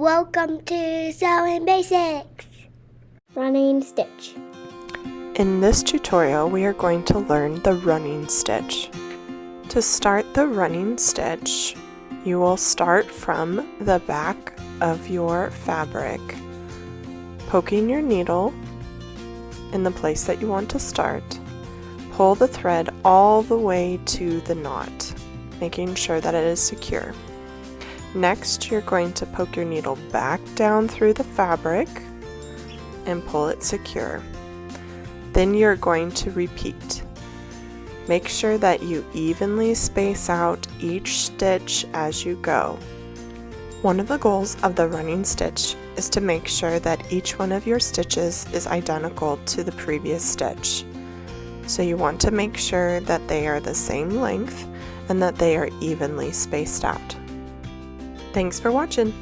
Welcome to Sewing Basics! Running stitch. In this tutorial, we are going to learn the running stitch. To start the running stitch, you will start from the back of your fabric, poking your needle in the place that you want to start. Pull the thread all the way to the knot, making sure that it is secure. Next, you're going to poke your needle back down through the fabric and pull it secure. Then you're going to repeat. Make sure that you evenly space out each stitch as you go. One of the goals of the running stitch is to make sure that each one of your stitches is identical to the previous stitch. So you want to make sure that they are the same length and that they are evenly spaced out. Thanks for watching!